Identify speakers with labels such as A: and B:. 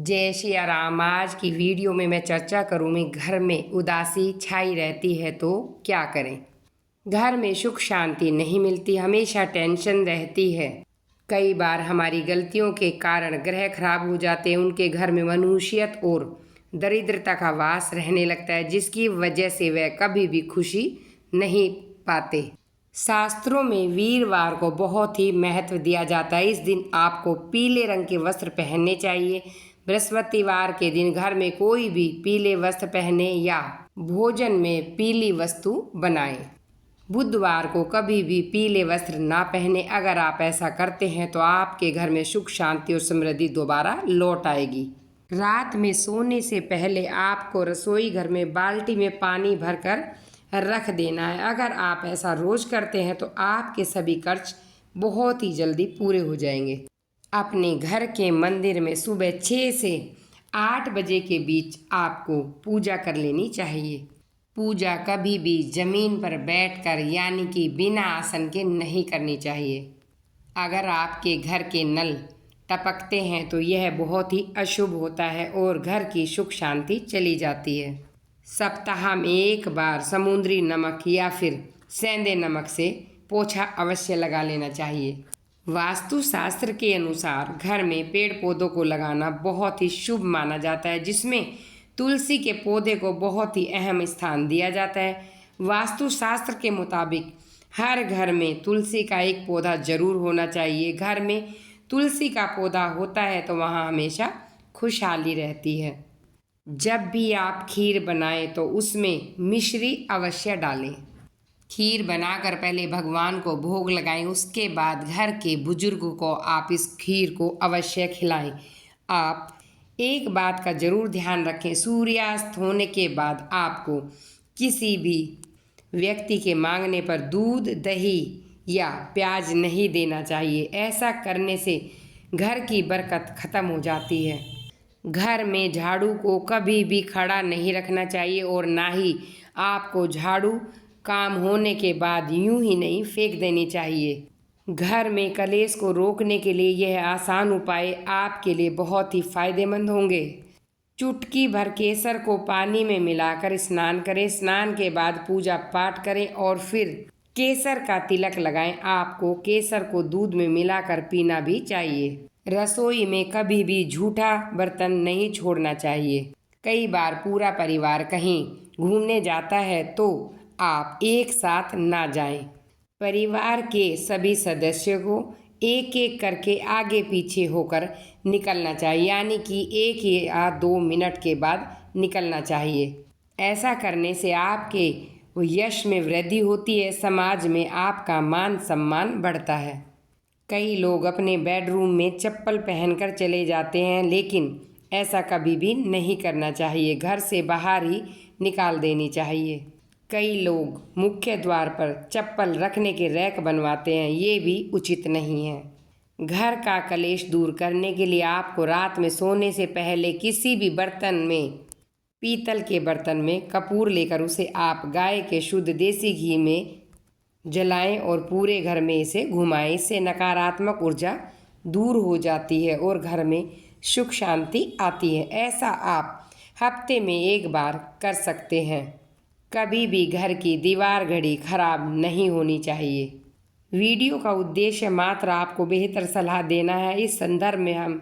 A: जय श्री राम। आज की वीडियो में मैं चर्चा करूँगी, घर में उदासी छाई रहती है तो क्या करें। घर में सुख शांति नहीं मिलती, हमेशा टेंशन रहती है। कई बार हमारी गलतियों के कारण ग्रह खराब हो जाते हैं, उनके घर में मनुष्यत और दरिद्रता का वास रहने लगता है, जिसकी वजह से वह कभी भी खुशी नहीं पाते। शास्त्रों में वीरवार को बहुत ही महत्व दिया जाता है। इस दिन आपको पीले रंग के वस्त्र पहनने चाहिए। बृहस्पतिवार के दिन घर में कोई भी पीले वस्त्र पहने या भोजन में पीली वस्तु बनाएं। बुधवार को कभी भी पीले वस्त्र ना पहने। अगर आप ऐसा करते हैं तो आपके घर में सुख शांति और समृद्धि दोबारा लौट आएगी। रात में सोने से पहले आपको रसोई घर में बाल्टी में पानी भरकर रख देना है। अगर आप ऐसा रोज करते हैं तो आपके सभी कर्ज बहुत ही जल्दी पूरे हो जाएंगे। अपने घर के मंदिर में सुबह 6 से 8 बजे के बीच आपको पूजा कर लेनी चाहिए। पूजा कभी भी जमीन पर बैठकर यानी कि बिना आसन के नहीं करनी चाहिए। अगर आपके घर के नल टपकते हैं तो यह बहुत ही अशुभ होता है और घर की सुख शांति चली जाती है। सप्ताह में एक बार समुद्री नमक या फिर सेंधे नमक से पोछा अवश्य लगा लेना चाहिए। वास्तुशास्त्र के अनुसार घर में पेड़ पौधों को लगाना बहुत ही शुभ माना जाता है, जिसमें तुलसी के पौधे को बहुत ही अहम स्थान दिया जाता है। वास्तुशास्त्र के मुताबिक हर घर में तुलसी का एक पौधा जरूर होना चाहिए। घर में तुलसी का पौधा होता है तो वहाँ हमेशा खुशहाली रहती है। जब भी आप खीर बनाएं तो उसमें मिश्री अवश्य डालें। खीर बनाकर पहले भगवान को भोग लगाएं, उसके बाद घर के बुजुर्ग को आप इस खीर को अवश्य खिलाएं। आप एक बात का जरूर ध्यान रखें, सूर्यास्त होने के बाद आपको किसी भी व्यक्ति के मांगने पर दूध, दही या प्याज नहीं देना चाहिए। ऐसा करने से घर की बरकत खत्म हो जाती है। घर में झाड़ू को कभी भी खड़ा नहीं रखना चाहिए और ना ही आपको झाड़ू काम होने के बाद यूं ही नहीं फेंक देनी चाहिए। घर में कलेश को रोकने के लिए यह आसान उपाय आपके लिए बहुत ही फायदेमंद होंगे। चुटकी भर केसर को पानी में मिलाकर स्नान करें। स्नान के बाद पूजा पाठ करें और फिर केसर का तिलक लगाएं। आपको केसर को दूध में मिलाकर पीना भी चाहिए। रसोई में कभी भी झूठा बर्तन नहीं छोड़ना चाहिए। कई बार पूरा परिवार कहीं घूमने जाता है तो आप एक साथ ना जाएं। परिवार के सभी सदस्यों को एक एक करके आगे पीछे होकर निकलना चाहिए, यानी कि 1 या 2 मिनट के बाद निकलना चाहिए। ऐसा करने से आपके यश में वृद्धि होती है, समाज में आपका मान सम्मान बढ़ता है। कई लोग अपने बेडरूम में चप्पल पहनकर चले जाते हैं, लेकिन ऐसा कभी भी नहीं करना चाहिए। घर से बाहर ही निकाल देनी चाहिए। कई लोग मुख्य द्वार पर चप्पल रखने के रैक बनवाते हैं, ये भी उचित नहीं है। घर का कलेश दूर करने के लिए आपको रात में सोने से पहले किसी भी बर्तन में, पीतल के बर्तन में कपूर लेकर उसे आप गाय के शुद्ध देसी घी में जलाएं और पूरे घर में इसे घुमाएं। इससे नकारात्मक ऊर्जा दूर हो जाती है और घर में सुख शांति आती है। ऐसा आप हफ्ते में 1 बार कर सकते हैं। कभी भी घर की दीवार घड़ी खराब नहीं होनी चाहिए। वीडियो का उद्देश्य मात्र आपको बेहतर सलाह देना है। इस संदर्भ में हम